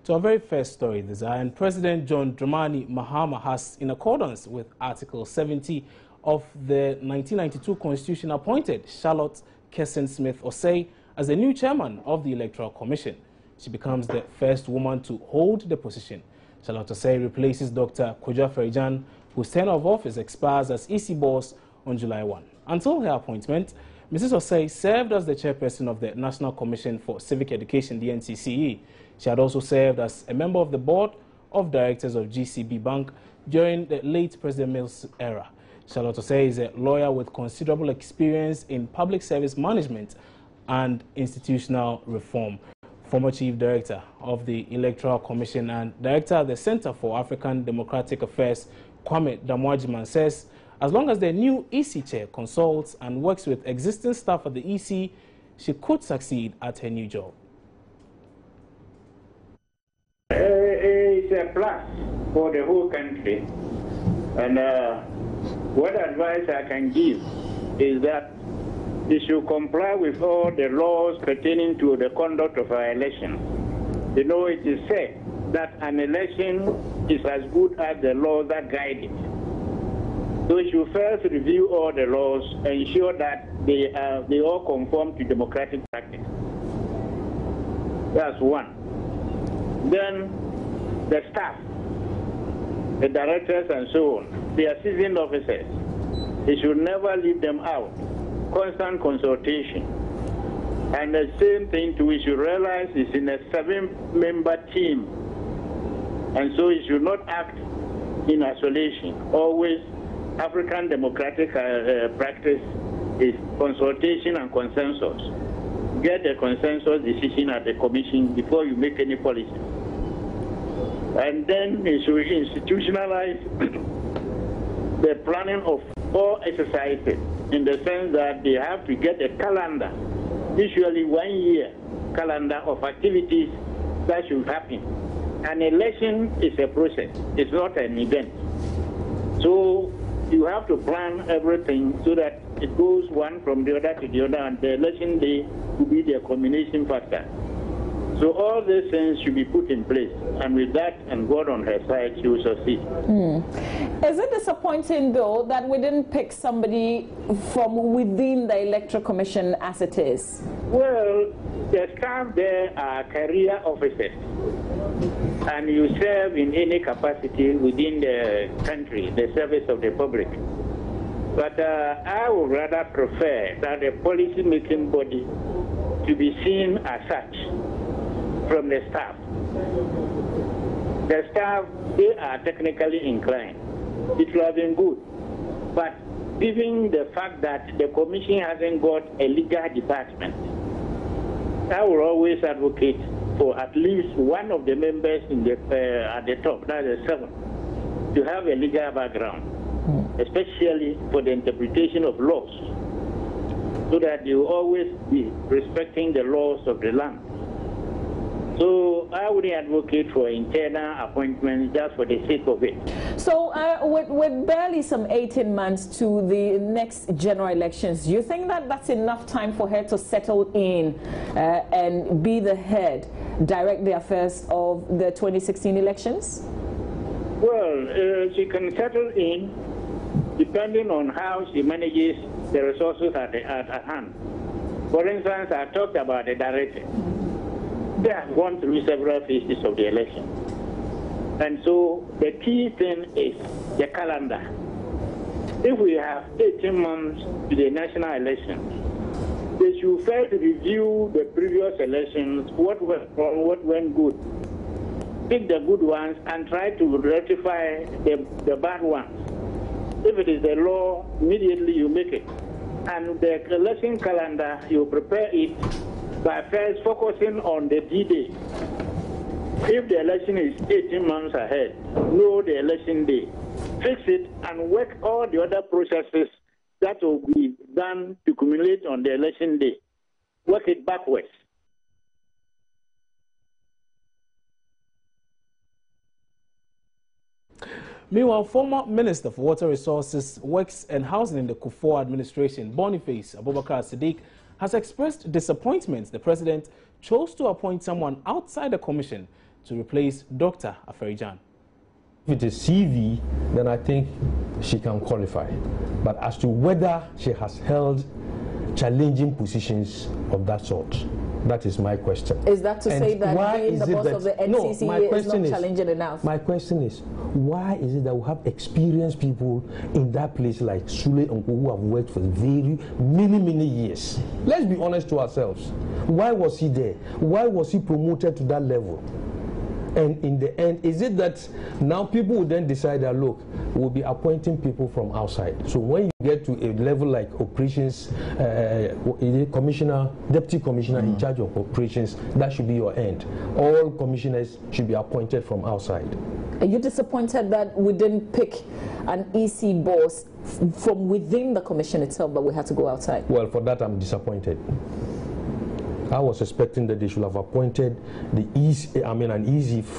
To our very first story in this, and President John Dramani Mahama has, in accordance with Article 70 of the 1992 Constitution, appointed Charlotte Osei as the new chairman of the Electoral Commission. She becomes the first woman to hold the position. Charlotte Osei replaces Dr.Afari Gyan, whose tenure of office expires as EC boss on July 1. Until her appointment, Mrs. Osei served as the chairperson of the National Commission for Civic Education, the NCCE. She had also served as a member of the board of directors of GCB Bank during the late President Mills era. Charlotte Osei is a lawyer with considerable experience in public service management and institutional reform. Former Chief Director of the Electoral Commission and Director at the Center for African Democratic Affairs, Kwame Damwajiman, says as long as the new EC chair consults and works with existing staff at the EC, she could succeed at her new job. It's a plus for the whole country, and what advice I can give is that they should comply with all the laws pertaining to the conduct of our election. You know, it is said that an election is as good as the laws that guide it. So we should first review all the laws and ensure that they all conform to democratic practice. That's one. Then the staff, the directors and so on, they are seasoned officers. They should never leave them out. Constant consultation. And the same thing too, we should realize is in a 7-member team. And so it should not act in isolation. Always African democratic practice is consultation and consensus. Get a consensus decision at the commission before you make any policy. And then it should institutionalize the planning of all exercises in the sense that they have to get a calendar, usually 1 year calendar of activities that should happen. An election is a process, it's not an event. So you have to plan everything so that it goes one from the other to the other, and the election day will be the culmination factor. So all these things should be put in place, and with that and God on her side, she will succeed. Is it disappointing, though, that we didn't pick somebody from within the Electoral Commission as it is? Well, the staff there are career officers, and you serve in any capacity within the country, the service of the public. But I would rather prefer that the policy-making body to be seen as such from the staff. The staff, they are technically inclined. It would have been good. But given the fact that the commission hasn't got a legal department, I will always advocate for at least one of the members in the, at the top, that's the 7, to have a legal background, especially for the interpretation of laws, so that they will always be respecting the laws of the land. So I would advocate for internal appointments just for the sake of it. So with barely some 18 months to the next general elections, do you think that that's enough time for her to settle in and be the head, direct the affairs of the 2016 elections? Well, she can settle in depending on how she manages the resources at hand. For instance, I talked about the director. They have gone through several phases of the election. And so the key thing is the calendar. If we have 18 months to the national elections, they should first review the previous elections, what went wrong, what went good. Pick the good ones and try to rectify the bad ones. If it is the law, immediately you make it. And the election calendar, you prepare it by first focusing on the D-Day. If the election is 18 months ahead, know the election day. Fix it and work all the other processes that will be done to accumulate on the election day. Work it backwards. Meanwhile, former Minister for Water Resources, Works and Housing in the Kufuor administration, Boniface Abubakar Sadiq, has expressed disappointment the president chose to appoint someone outside the commission to replace Dr. Afari Gyan. If it is CV, then I think she can qualify. But as to whether she has held challenging positions of that sort, that is my question. Is that to say that being the boss of the NCC is not challenging enough? My question is, why is it that we have experienced people in that place like Sule Nko who have worked for many years? Let's be honest to ourselves. Why was he there? Why was he promoted to that level? And in the end, is it that now people will then decide that, look, we'll be appointing people from outside. So when you get to a level like operations, commissioner, deputy commissioner in charge of operations, that should be your end. All commissioners should be appointed from outside. Are you disappointed that we didn't pick an EC boss from within the commission itself, but we had to go outside? Well, for that, I'm disappointed. I was expecting that they should have appointed an easy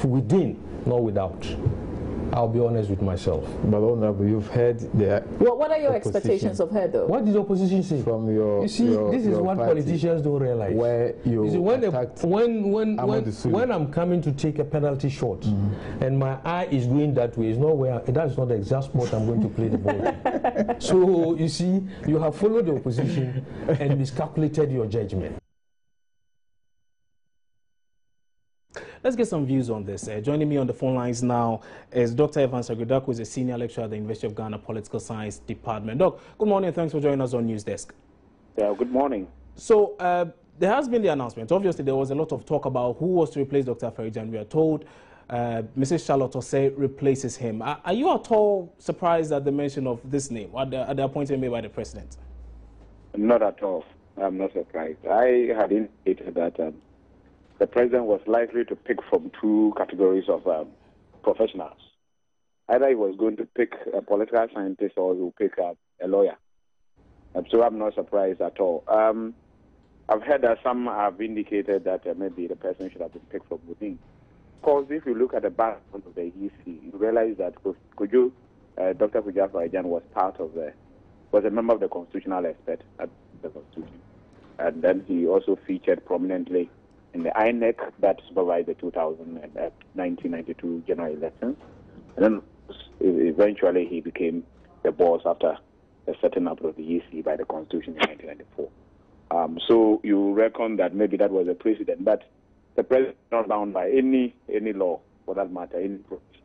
within, not without. I'll be honest with myself. But Honorable, you've heard the what are your expectations of her, though? What did the opposition say? From your, you see, this is what politicians don't realize. Where you see, when I'm coming to take a penalty shot, and my eye is going that way, that's not the exact spot I'm going to play the ball. So you see, you have followed the opposition and miscalculated your judgment. Let's get some views on this. Joining me on the phone lines now is Dr. Evans Agridak, who is a senior lecturer at the University of Ghana Political Science Department. Doc, good morning and thanks for joining us on News Desk. Yeah, good morning. So there has been the announcement. Obviously, there was a lot of talk about who was to replace Dr. Afari Gyan. We are told Mrs. Charlotte Osei replaces him. Are you at all surprised at the mention of this name, at the appointment made by the president? Not at all. I'm not surprised. I had indicated that the president was likely to pick from two categories of professionals. Either he was going to pick a political scientist or he would pick a lawyer. So I'm not surprised at all. I've heard that some have indicated that maybe the person should have been picked from within. Of course, if you look at the background of the EC, you realize that Dr. Afari Gyan was a member of the constitutional expert at the Constitution. And then he also featured prominently in the INEC that supervised the 1992 general elections. And then eventually he became the boss after the setting up of the EC by the Constitution in 1994. So you reckon that maybe that was a precedent, but the president is not bound by any law, for that matter, any provision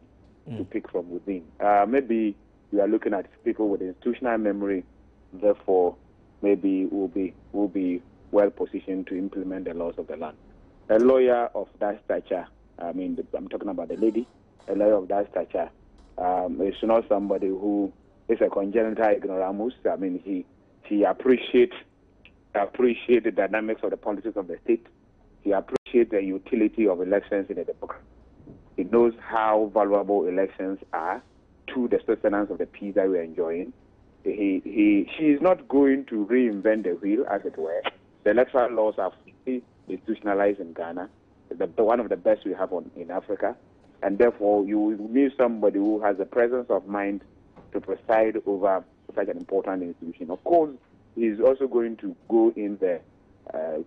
to pick from within. Maybe we are looking at people with institutional memory, therefore maybe will be well positioned to implement the laws of the land. A lawyer of that stature, I'm talking about the lady, a lawyer of that stature is not somebody who is a congenital ignoramus. She appreciates the dynamics of the politics of the state. She appreciates the utility of elections in a democracy. She knows how valuable elections are to the sustenance of the peace that we're enjoying. She is not going to reinvent the wheel, as it were. The electoral laws are fully institutionalized in Ghana, one of the best we have in Africa, and therefore you need somebody who has the presence of mind to preside over such an important institution. Of course, he's also going to go in there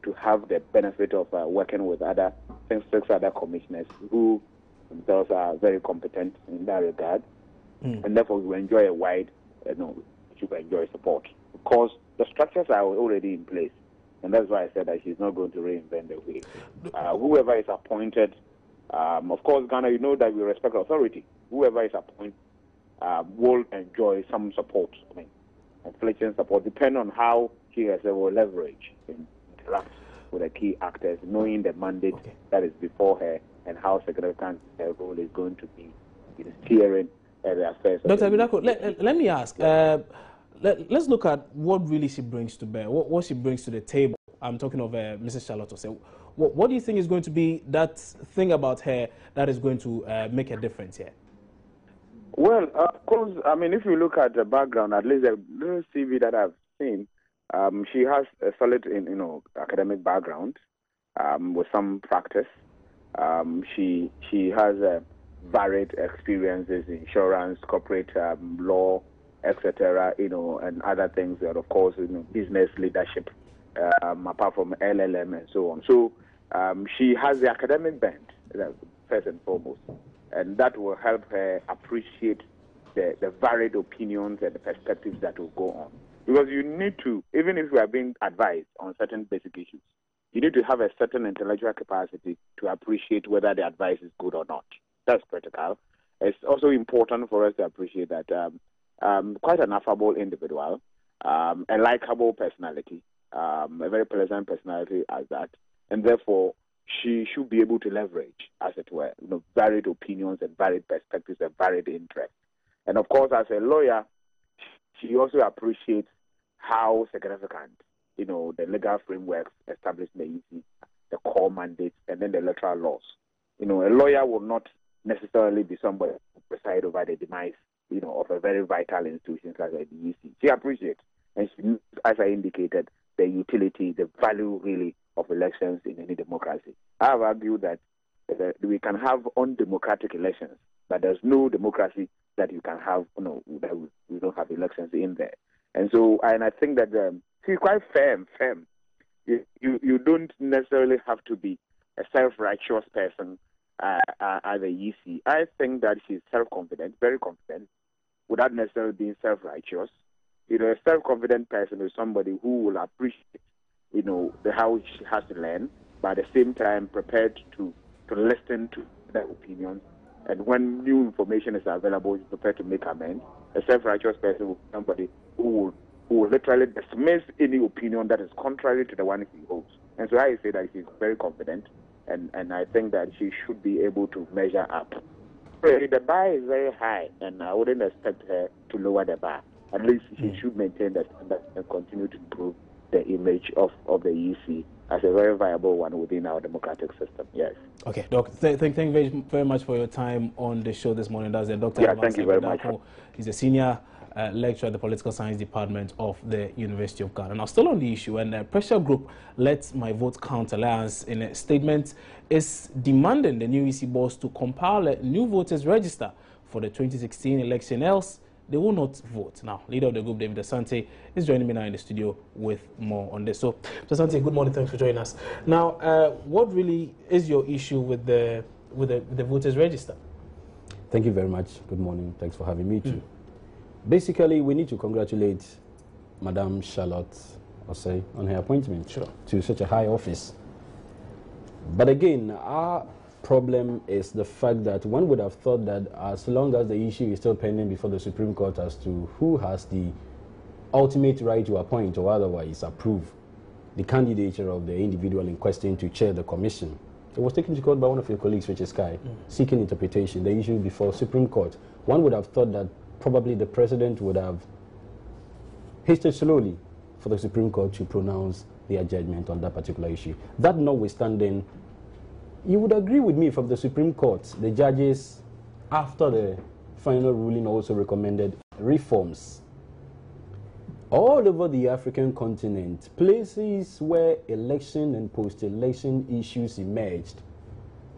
to have the benefit of working with six other commissioners who themselves are very competent in that regard, and therefore we will enjoy a wide, enjoy support. Of course, the structures are already in place. And that's why I said that she's not going to reinvent the wheel. Whoever is appointed, of course, Ghana, you know that we respect authority. Whoever is appointed will enjoy some support, inflation support, depending on how she has will leverage in interact with the key actors, knowing the mandate that is before her and how significant her role is going to be in steering the affairs. Dr. Agridak, let me ask. Let's look at what really she brings to bear, what she brings to the table. I'm talking of Mrs. Charlotte Osei. What do you think is going to be that thing about her that is going to make a difference here? Well, of course, if you look at the background, at least the little CV that I've seen, she has a solid, academic background with some practice. She has varied experiences in insurance, corporate law, etc., and other things, and of course, business leadership, apart from LLM and so on. So she has the academic bent, first and foremost. And that will help her appreciate the varied opinions and the perspectives that will go on. Because you need to, even if you are being advised on certain basic issues, you need to have a certain intellectual capacity to appreciate whether the advice is good or not. That's critical. It's also important for us to appreciate that quite an affable individual, a likable personality, a very pleasant personality as that, and therefore she should be able to leverage, as it were, varied opinions and varied perspectives and varied interests. And of course, as a lawyer, she also appreciates how significant, the legal frameworks established in the EC, the core mandates, and then the electoral laws. A lawyer will not necessarily be somebody who preside over the demise, of a very vital institution like the EC. She appreciates, and she, as I indicated, the utility, the value really of elections in any democracy. I have argued that we can have undemocratic elections, but there's no democracy that you can have, that we don't have elections in there. And so, and I think that she's quite firm. You don't necessarily have to be a self-righteous person at the EC. I think that she's self-confident, very confident, without necessarily being self-righteous. A self-confident person is somebody who will appreciate, how she has to learn, but at the same time prepared to listen to their opinions. And when new information is available, he's prepared to make amends. A self-righteous person will be somebody who will literally dismiss any opinion that is contrary to the one he holds. And so I say that she's very confident, and I think that she should be able to measure up. The bar is very high, and I wouldn't expect her to lower the bar. At least she should maintain that standard and continue to improve the image of the EC as a very viable one within our democratic system. Yes. Okay, Doc. Thank you very, very much for your time on the show this morning. That's Dr. Yeah, thank you very much. He's a senior lecturer at the Political Science Department of the University of Ghana. Now, still on the issue, and the pressure group Let My Vote Count Alliance, in a statement, is demanding the new EC boss to compile a new voters register for the 2016 election, else they will not vote. Now, leader of the group, David Asante, is joining me now in the studio with more on this. So, Asante, good morning. Thanks for joining us. Now, what really is your issue with the voters register? Thank you very much. Good morning. Thanks for having me too. Basically, we need to congratulate Madam Charlotte Osei on her appointment to such a high office. But again, our problem is the fact that one would have thought that as long as the issue is still pending before the Supreme Court as to who has the ultimate right to appoint or otherwise approve the candidature of the individual in question to chair the commission, it was taken to court by one of your colleagues, which is Sky, seeking interpretation, the issue before Supreme Court. One would have thought that probably the president would have hasted slowly for the Supreme Court to pronounce their judgment on that particular issue. That notwithstanding, you would agree with me, from the Supreme Court, the judges, after the final ruling, also recommended reforms. All over the African continent, places where election and post-election issues emerged,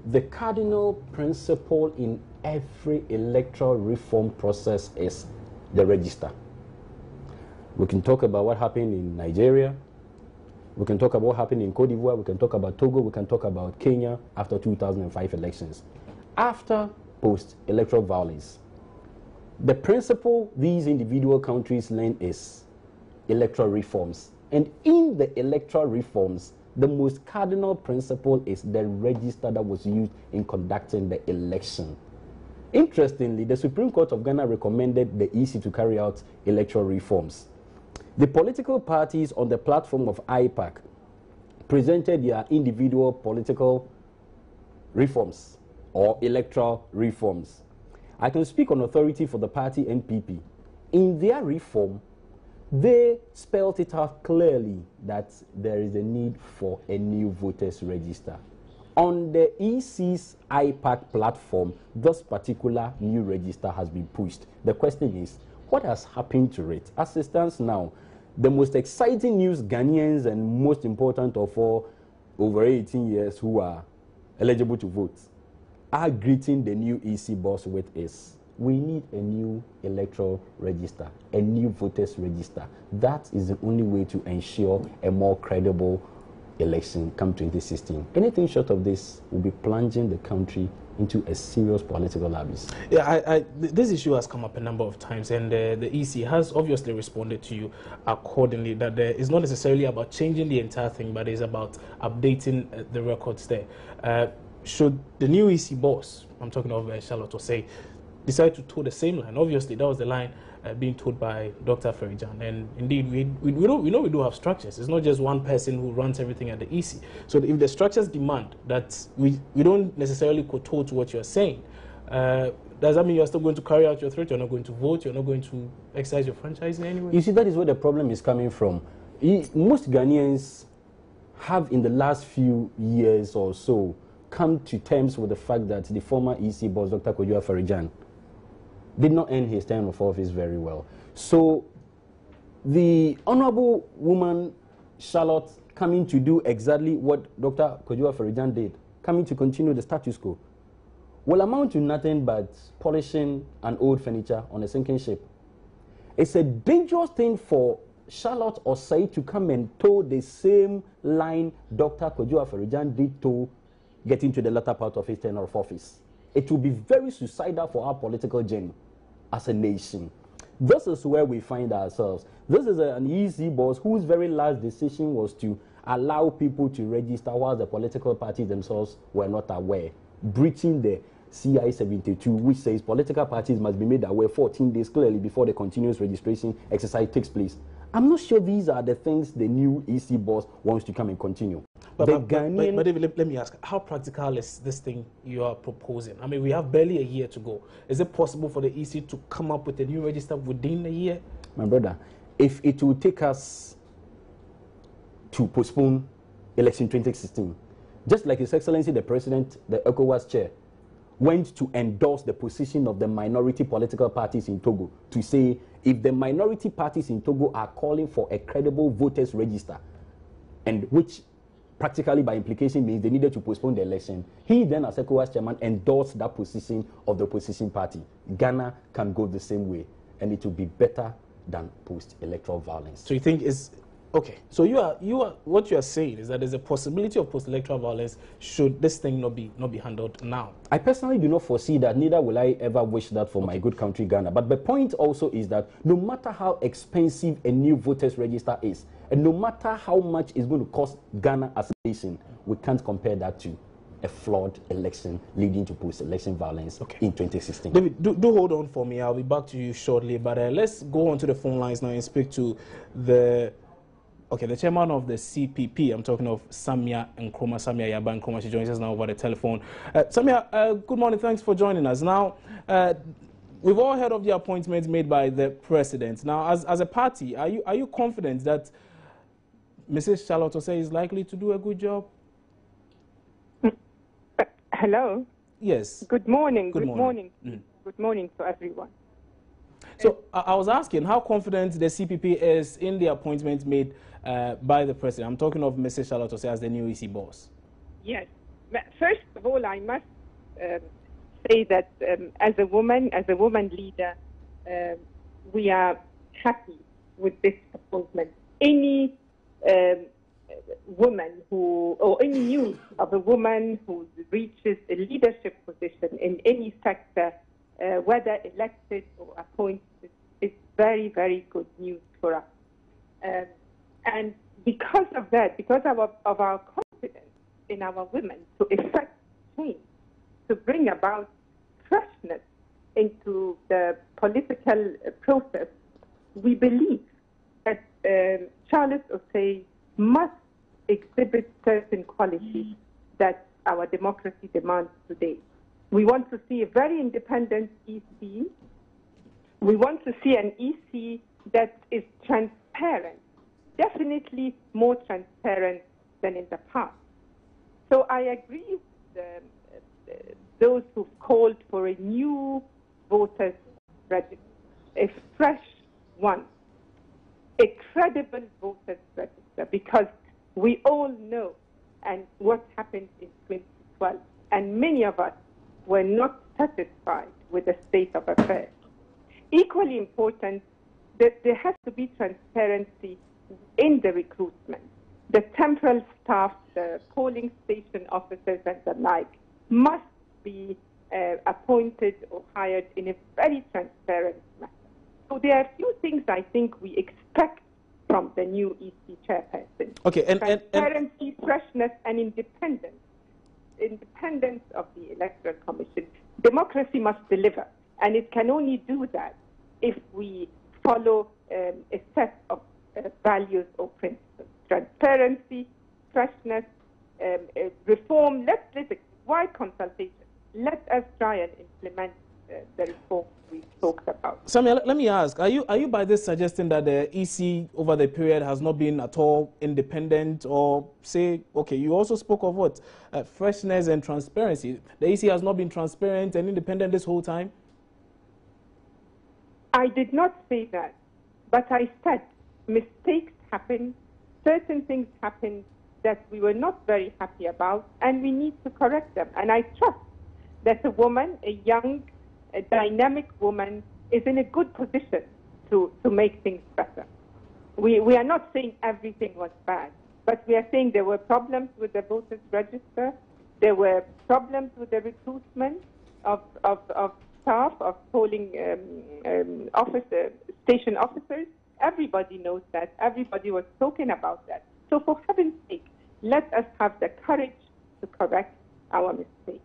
the cardinal principle in every electoral reform process is the register. We can talk about what happened in Nigeria. We can talk about what happened in Cote d'Ivoire. We can talk about Togo. We can talk about Kenya after 2005 elections. After post-electoral violence, the principle these individual countries learn is electoral reforms. And in the electoral reforms, the most cardinal principle is the register that was used in conducting the election. Interestingly, the Supreme Court of Ghana recommended the EC to carry out electoral reforms. The political parties on the platform of IPAC presented their individual political reforms or electoral reforms. I can speak on authority for the party NPP. In their reform, they spelled it out clearly that there is a need for a new voters register. On the EC's IPAC platform, this particular new register has been pushed. The question is, what has happened to it? As it stands now, the most exciting news Ghanaians, and most important of all, over 18 years who are eligible to vote, are greeting the new EC boss with is, we need a new electoral register, a new voters register. That is the only way to ensure a more credible election come 2016. Anything short of this will be plunging the country into a serious political abyss. Yeah, this issue has come up a number of times, and the EC has obviously responded to you accordingly, that it's not necessarily about changing the entire thing, but it's about updating the records there. Should the new EC boss, I'm talking of Charlotte Osei, decide to toe the same line? Obviously, that was the line being told by Dr.Afari Gyan, and indeed we know we do have structures. It's not just one person who runs everything at the EC. So if the structures demand that we don't necessarily kowtow to what you're saying, does that mean you're still going to carry out your threat? You're not going to vote? You're not going to exercise your franchise in any way? You see, that is where the problem is coming from. Most Ghanaians have, in the last few years or so, come to terms with the fact that the former EC boss, Dr. Afari Gyan, did not end his term of office very well. So the honorable woman, Charlotte, coming to do exactly what Dr. Afari Gyan did, coming to continue the status quo, will amount to nothing but polishing an old furniture on a sinking ship. It's a dangerous thing for Charlotte Osei to come and toe the same line Dr. Afari Gyan did to get into the latter part of his tenure of office. It will be very suicidal for our political journey as a nation. This is where we find ourselves. This is an EC boss whose very last decision was to allow people to register while the political parties themselves were not aware, breaching the CI 72, which says political parties must be made aware 14 days clearly before the continuous registration exercise takes place. I'm not sure these are the things the new EC boss wants to come and continue. But David, let me ask, how practical is this thing you are proposing? I mean, we have barely a year to go. Is it possible for the EC to come up with a new register within a year? My brother, if it will take us to postpone election 2016, just like His Excellency the President, the ECOWAS chair, went to endorse the position of the minority political parties in Togo to say if the minority parties in Togo are calling for a credible voters register, and which practically by implication means they needed to postpone the election, he then as ECOWAS chairman endorsed that position of the opposition party. Ghana can go the same way, and it will be better than post-electoral violence. So you think is okay? So what you are saying is that there's a possibility of post-electoral violence should this thing not be handled now. I personally do not foresee that. Neither will I ever wish that for my good country Ghana. But the point also is that no matter how expensive a new voters register is, and no matter how much it's going to cost Ghana as a nation, we can't compare that to a flawed election leading to post-election violence in 2016. David, do hold on for me. I'll be back to you shortly. But let's go on to the phone lines now and speak to the chairman of the CPP. I'm talking of Samia Nkrumah, Samia Yaba Nkrumah. She joins us now over the telephone. Samia, good morning. Thanks for joining us. Now, we've all heard of the appointments made by the president. Now, as a party, are you confident that Mrs. Charlotte Osei is likely to do a good job? Hello. Yes. Good morning. Good morning. Good morning to everyone. So I was asking how confident the CPP is in the appointment made by the president. I'm talking of Mrs. Charlotte Osei as the new EC boss. Yes. First of all, I must say that as a woman leader, we are happy with this appointment. Any woman or any news of a woman who reaches a leadership position in any sector, whether elected or appointed, is very, very good news for us. And because of that, because of our confidence in our women to effect change, to bring about freshness into the political process, we believe that Charlotte Osei must exhibit certain qualities that our democracy demands today. We want to see a very independent EC. We want to see an EC that is transparent, definitely more transparent than in the past. So I agree with those who've called for a new voters register, a fresh one, a credible voters register, because we all know and what happened in 2012, and many of us were not satisfied with the state of affairs. Equally important, that there has to be transparency in the recruitment. the temporal staff, the polling station officers and the like, must be appointed or hired in a very transparent manner. So there are a few things I think we expect from the new EC chairperson. Okay, transparency, freshness, and independence. Independence of the Electoral Commission. Democracy must deliver, and it can only do that if we follow a set of values or principles. Transparency, freshness, reform. Let's listen. Why consultation? Let us try and implement the reform we talked about. Samia, let me ask, are you by this suggesting that the EC over the period has not been at all independent, or say, okay, you also spoke of what? Freshness and transparency. The EC has not been transparent and independent this whole time? I did not say that, but I said mistakes happen, certain things happen that we were not very happy about, and we need to correct them. And I trust that a woman, a young, a dynamic woman, is in a good position to make things better. We are not saying everything was bad, but we are saying there were problems with the voters register, there were problems with the recruitment of staff, of polling station officers. Everybody knows that. Everybody was talking about that. So for heaven's sake, let us have the courage to correct our mistake.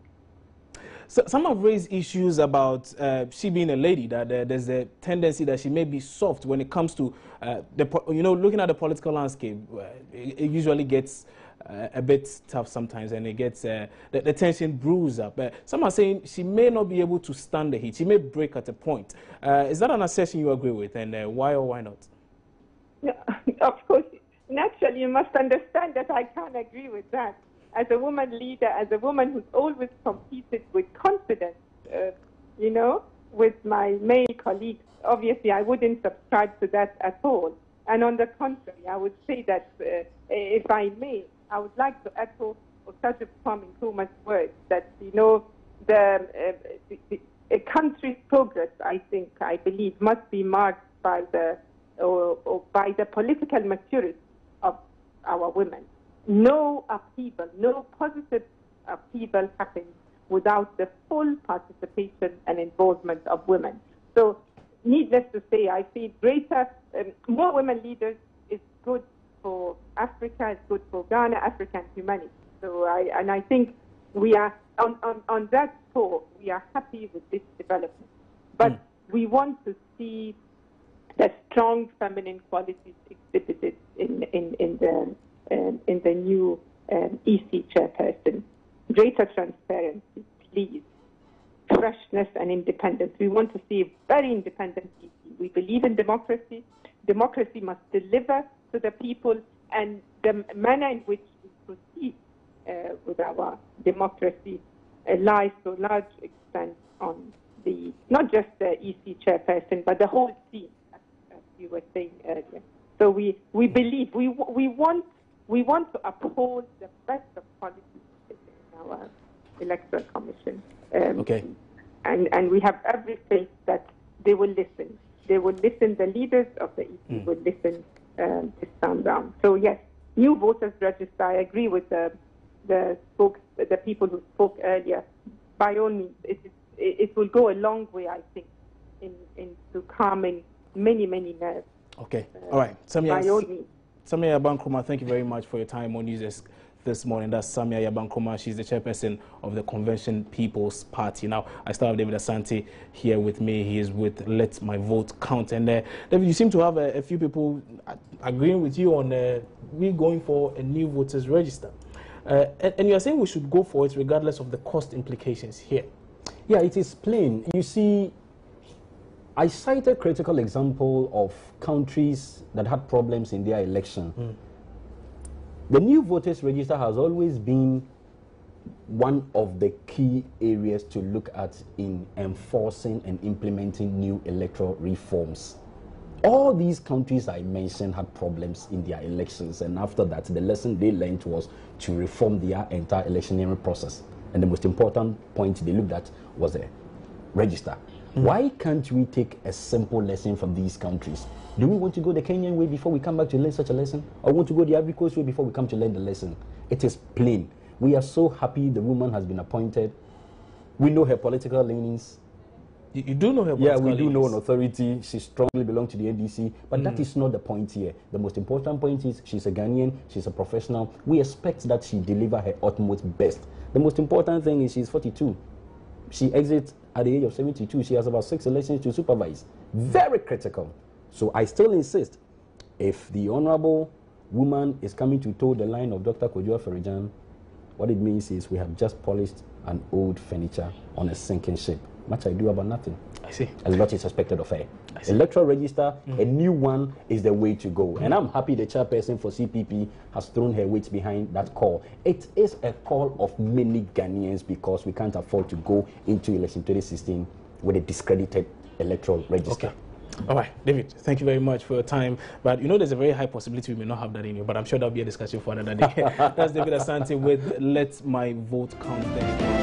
So some have raised issues about she being a lady, that there's a tendency that she may be soft when it comes to, looking at the political landscape. It usually gets a bit tough sometimes, and it gets the tension brews up. Some are saying she may not be able to stand the heat. She may break at a point. Is that an assertion you agree with, and why or why not? No, of course, naturally, you must understand that I can't agree with that. As a woman leader, as a woman who's always competed with confidence, with my male colleagues, obviously I wouldn't subscribe to that at all. And on the contrary, I would say that, if I may, I would like to echo Osajib Kwame Nkrumah's words that, a country's progress, I believe, must be marked by the political maturity of our women. No upheaval, no positive upheaval happens without the full participation and involvement of women. So, needless to say, I feel more women leaders is good for Africa, it's good for Ghana, Africa, and humanity. So, I think we are, on that score, we are happy with this development. But we want to see the strong feminine qualities exhibited in the new EC chairperson. Greater transparency, please. Freshness and independence. We want to see a very independent EC. We believe in democracy. Democracy must deliver to the people, and the manner in which we proceed with our democracy lies to a large extent on not just the EC chairperson, but the whole team, as you were saying earlier. So we believe, we want to uphold the best of policies in our Electoral Commission. Okay. And we have every faith that they will listen. They will listen, the leaders of the EC will listen this time round. So yes, new voters register. I agree with the people who spoke earlier. By all means, it will go a long way, I think, into calming many nerves. Okay. All right. By all means. Samia Yaba Nkrumah, thank you very much for your time on News this morning. That's Samia Yaba Nkrumah. She's the chairperson of the Convention People's Party. Now, I still have David Asante here with me. He is with Let My Vote Count. And David, you seem to have a few people agreeing with you on we going for a new voters register. And you are saying we should go for it regardless of the cost implications here. Yeah, it is plain. You see, I cited a critical example of countries that had problems in their election. The new voters register has always been one of the key areas to look at in enforcing and implementing new electoral reforms. All these countries I mentioned had problems in their elections, and after that, the lesson they learned was to reform their entire electioneering process. And the most important point they looked at was the register. Why can't we take a simple lesson from these countries? Do we want to go the Kenyan way before we come back to learn such a lesson? Or want to go the Ivory Coast way before we come to learn the lesson? It is plain. We are so happy the woman has been appointed. We know her political leanings. You do know her political leanings? Yeah, we do know an leanings. authority. She strongly belongs to the NDC. But that is not the point here. The most important point is she's a Ghanaian. She's a professional. We expect that she deliver her utmost best. The most important thing is she's 42. She exits at the age of 72. She has about 6 elections to supervise. Very critical. So I still insist, if the honorable woman is coming to toe the line of Dr. Afari Gyan, what it means is we have just polished an old furniture on a sinking ship. Much ado about nothing. I see. As what is expected of her. Electoral register, a new one is the way to go. And I'm happy the chairperson for CPP has thrown her weight behind that call. It is a call of many Ghanaians because we can't afford to go into election 2016 with a discredited electoral register. Okay. All right, David, thank you very much for your time. But you know, there's a very high possibility we may not have that in you, but I'm sure that'll be a discussion for another day. That's David Asante with Let My Vote Count There.